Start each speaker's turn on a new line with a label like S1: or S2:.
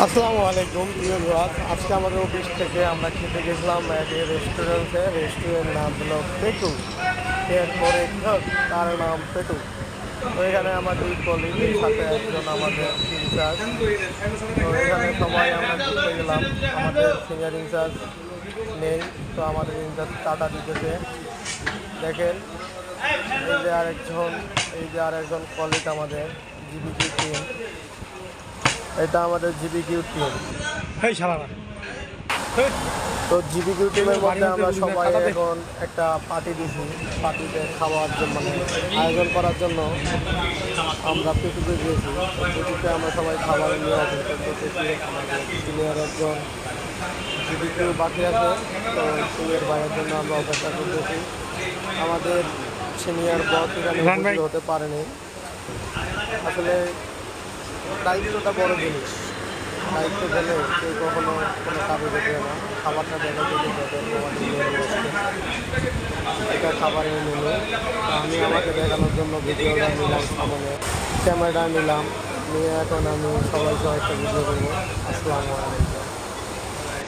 S1: আসসালামু আলাইকুম প্রিয় ভিউয়ার। আজকে আমাদের অফিস থেকে আমরা খেতে গেছিলাম একটি রেস্টুরেন্টের নাম হলো পেটু। এরপরে তার নাম পেটু। তো এখানে আমার দুই কলিগের সাথে একজন আমাদের ইনচার্জ। তো এখানে সবাই আমরা খেতে গেলাম। আমাদের সিনিয়র ইনচার্জ নেই, তো আমাদের ইনচার্জ টাটা দিতেছে। দেখেন এই যে আরেকজন কলিগ আমাদের জিবিকিউ টিম। এটা আমাদের জিবিকিউ টিম। তো জিবিকিউ টিমের মধ্যে আমরা সবাই এখন একটা পার্টি দিছি। পার্টিতে খাওয়ার জন্য মানে আয়োজন করার জন্য আমরা পেটুতে গিয়েছি। পেটুতে আমরা সবাই খাবার নিয়ে অপেক্ষা করতেছি। আমাদের সিনিয়র একজন জিবিকিউ বাকি আছে, তো সিনিয়র ভাইয়ের জন্য আমরা অপেক্ষা করতেছি। আমাদের সিনিয়র বস এখানে উপস্থিত হতে পারেনি। আসলে দায়িত্বটা বড় জিনিস। দায়িত্ব পেলে কেউ কখনো কোনো কাজে যেতে না। খাবারটা দেখাতে যেতে এটা খাবারের মেনু। আমি আমাকে দেখানোর জন্য ভিডিওটা নিলাম, সামনে ক্যামেরাটা নিলাম, নিয়ে এখন আমি সবাই একটা ভিডিও করবো। আসসালামু আলাইকুম।